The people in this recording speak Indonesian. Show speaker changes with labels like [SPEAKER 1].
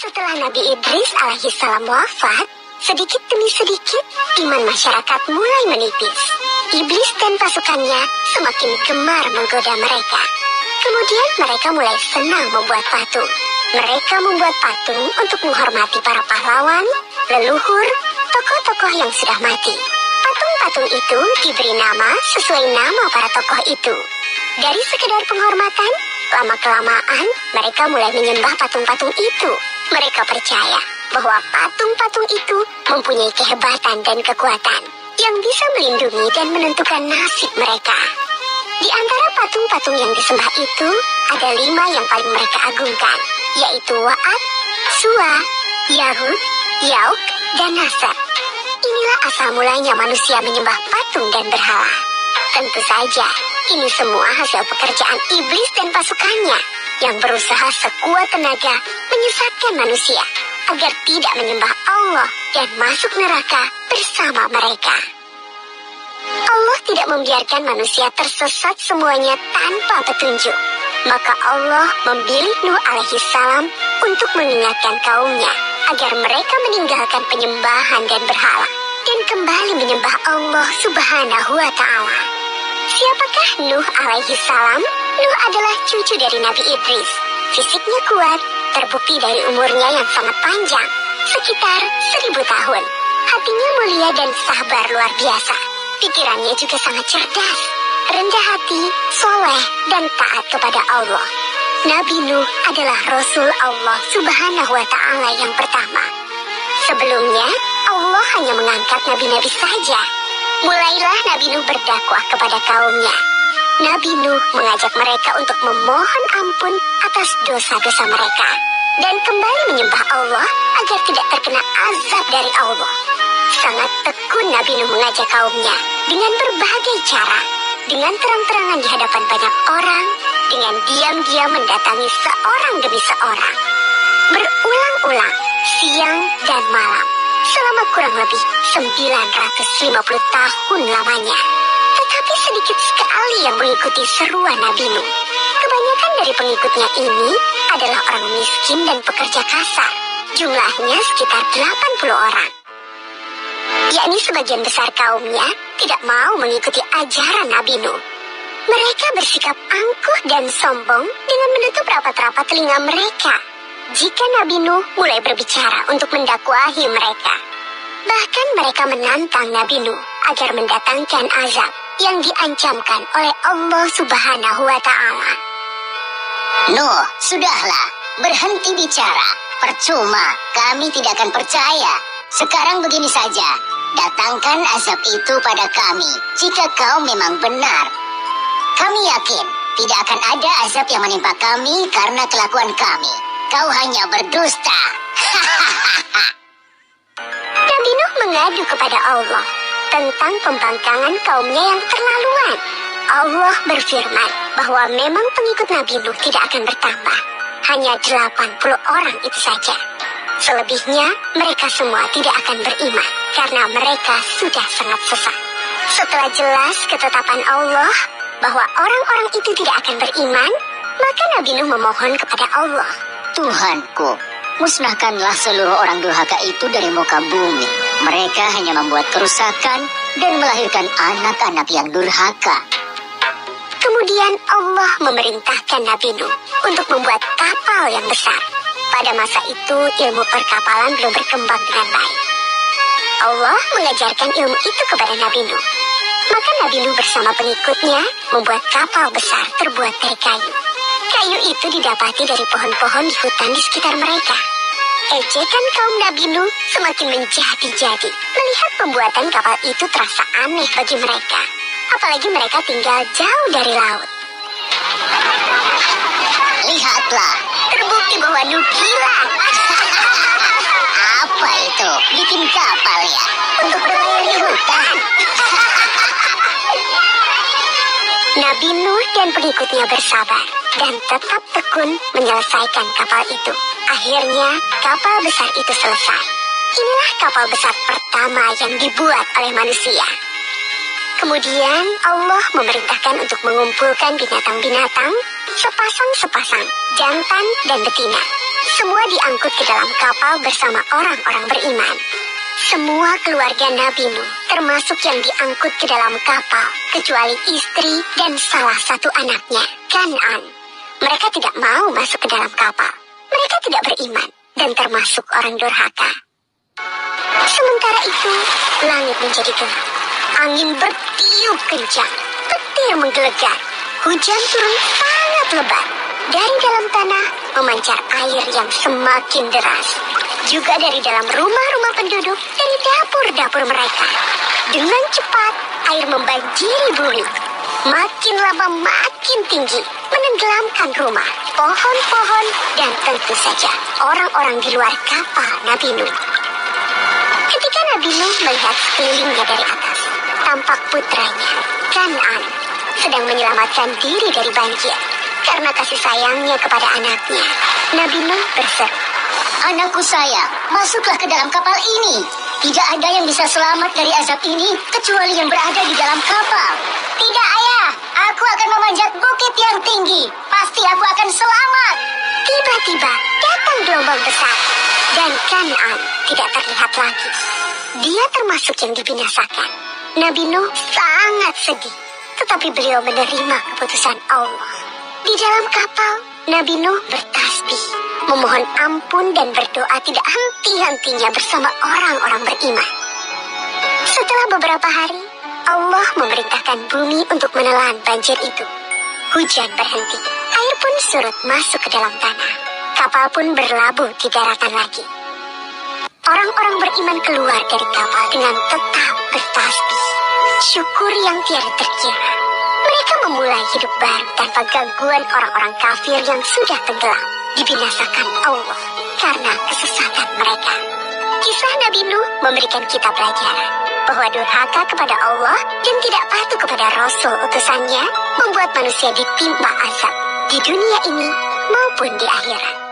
[SPEAKER 1] Setelah Nabi Idris alaihissalam wafat, sedikit demi sedikit iman masyarakat mulai menipis. Iblis dan pasukannya semakin gemar menggoda mereka. Kemudian mereka mulai senang membuat patung. Mereka membuat patung untuk menghormati para pahlawan, leluhur, tokoh-tokoh yang sudah mati. Patung-patung itu diberi nama sesuai nama para tokoh itu. Dari sekedar penghormatan, lama-kelamaan mereka mulai menyembah patung-patung itu. Mereka percaya bahwa patung-patung itu mempunyai kehebatan dan kekuatan yang bisa melindungi dan menentukan nasib mereka. Di antara patung-patung yang disembah itu, ada 5 yang paling mereka agungkan, yaitu Wa'at, Suwa, Yahud, Yauk, dan Nasr. Inilah asal mulanya manusia menyembah patung dan berhala. Tentu saja, ini semua hasil pekerjaan iblis dan pasukannya yang berusaha sekuat tenaga menyesatkan manusia agar tidak menyembah Allah dan masuk neraka bersama mereka. Allah tidak membiarkan manusia tersesat semuanya tanpa petunjuk. Maka Allah memilih Nuh alaihissalam untuk mengingatkan kaumnya agar mereka meninggalkan penyembahan dan berhala dan kembali menyembah Allah subhanahu wa ta'ala. Siapakah Nuh alaihissalam? Nuh adalah cucu dari Nabi Idris. Fisiknya kuat, terbukti dari umurnya yang sangat panjang, sekitar 1000 tahun. Hatinya mulia dan sabar luar biasa. Pikirannya juga sangat cerdas, rendah hati, soleh, dan taat kepada Allah. Nabi Nuh adalah Rasul Allah subhanahu wa ta'ala yang pertama. Sebelumnya, Allah hanya mengangkat nabi-nabi saja. Mulailah Nabi Nuh berdakwah kepada kaumnya. Nabi Nuh mengajak mereka untuk memohon ampun atas dosa-dosa mereka dan kembali menyembah Allah agar tidak terkena azab dari Allah. Sangat tekun Nabi Nuh mengajak kaumnya dengan berbagai cara, dengan terang-terangan di hadapan banyak orang, dengan diam-diam mendatangi seorang demi seorang, berulang-ulang, siang dan malam, selama kurang lebih 950 tahun lamanya. Tetapi sedikit sekali yang mengikuti seruan Nabi Nuh. Kebanyakan dari pengikutnya ini adalah orang miskin dan pekerja kasar. Jumlahnya sekitar 80 orang. Yakni sebagian besar kaumnya tidak mau mengikuti ajaran Nabi Nuh. Mereka bersikap angkuh dan sombong dengan menutup rapat-rapat telinga mereka jika Nabi Nuh mulai berbicara untuk mendakwahi mereka. Bahkan mereka menantang Nabi Nuh agar mendatangkan azab yang diancamkan oleh Allah subhanahu wa ta'ala.
[SPEAKER 2] Nuh, sudahlah, berhenti bicara. Percuma, kami tidak akan percaya. Sekarang begini saja, datangkan azab itu pada kami jika kau memang benar. Kami yakin tidak akan ada azab yang menimpa kami karena kelakuan kami. Kau hanya berdusta.
[SPEAKER 1] Nabi Nuh mengadu kepada Allah tentang pembangkangan kaumnya yang terlaluan. Allah berfirman bahwa memang pengikut Nabi Nuh tidak akan bertambah. Hanya 80 orang itu saja. Selebihnya mereka semua tidak akan beriman karena mereka sudah sangat sesat. Setelah jelas ketetapan Allah bahwa orang-orang itu tidak akan beriman, maka Nabi Nuh memohon kepada Allah.
[SPEAKER 2] Tuhanku, musnahkanlah seluruh orang durhaka itu dari muka bumi. Mereka hanya membuat kerusakan dan melahirkan anak-anak yang durhaka.
[SPEAKER 1] Kemudian Allah memerintahkan Nabi Nuh untuk membuat kapal yang besar. Pada masa itu ilmu perkapalan belum berkembang dengan baik. Allah mengajarkan ilmu itu kepada Nabi Nuh. Maka Nabi Nuh bersama pengikutnya membuat kapal besar terbuat dari kayu. Kayu itu didapati dari pohon-pohon di hutan di sekitar mereka. Ejekan kaum Nabi Nuh semakin menjadi-jadi. Melihat pembuatan kapal itu terasa aneh bagi mereka. Apalagi mereka tinggal jauh dari laut.
[SPEAKER 2] Lihatlah,
[SPEAKER 1] Terbukti bahwa Nuh gila.
[SPEAKER 2] apa itu? Bikin kapal ya?
[SPEAKER 1] Untuk berlayar di hutan. Nabi Nuh dan pengikutnya bersabar dan tetap tekun menyelesaikan kapal itu. Akhirnya kapal besar itu selesai. Inilah kapal besar pertama yang dibuat oleh manusia. Kemudian Allah memerintahkan untuk mengumpulkan binatang-binatang sepasang-sepasang, jantan dan betina. Semua diangkut ke dalam kapal bersama orang-orang beriman. Semua keluarga Nabi Nuh, termasuk yang diangkut ke dalam kapal, kecuali istri dan salah satu anaknya, Kan'an. Mereka tidak mau masuk ke dalam kapal. Mereka tidak beriman dan termasuk orang durhaka. Sementara itu, langit menjadi gelap. Angin bertiup kencang, petir menggelegar. Hujan turun sangat lebat. Dari dalam tanah memancar air yang semakin deras. Juga dari dalam rumah-rumah penduduk, dari dapur-dapur mereka. Dengan cepat, air membanjiri bumi. Makin lama makin tinggi, menenggelamkan rumah, pohon-pohon, dan tentu saja orang-orang di luar kapal Nabi Nuh. Ketika Nabi Nuh melihat sekelilingnya dari atas, tampak putranya, Kan'an, sedang menyelamatkan diri dari banjir. Karena kasih sayangnya kepada anaknya, Nabi Nuh berseru,
[SPEAKER 2] Anakku sayang, masuklah ke dalam kapal ini. Tidak ada yang bisa selamat dari azab ini kecuali yang berada di dalam kapal. Tidak, ayah. Aku akan memanjat bukit yang tinggi. Pasti aku akan selamat.
[SPEAKER 1] Tiba-tiba datang gelombang besar, dan Kan'an tidak terlihat lagi. Dia termasuk yang dibinasakan. Nabi Nuh sangat sedih, tetapi beliau menerima keputusan Allah. Di dalam kapal, Nabi Nuh bertasbih, memohon ampun dan berdoa tidak henti-hentinya bersama orang-orang beriman. Setelah beberapa hari, Allah memerintahkan bumi untuk menelan banjir itu. Hujan berhenti, air pun surut masuk ke dalam tanah. Kapal pun berlabuh di daratan lagi. Orang-orang beriman keluar dari kapal dengan tetap bertasbih. Syukur yang tiada terkira. Mereka memulai hidup baru tanpa gangguan orang-orang kafir yang sudah tenggelam, dibinasakan Allah karena kesesatan mereka. Kisah Nabi Nuh memberikan kita pelajaran bahwa durhaka kepada Allah dan tidak patuh kepada Rasul utusannya membuat manusia ditimpa azab di dunia ini maupun di akhirat.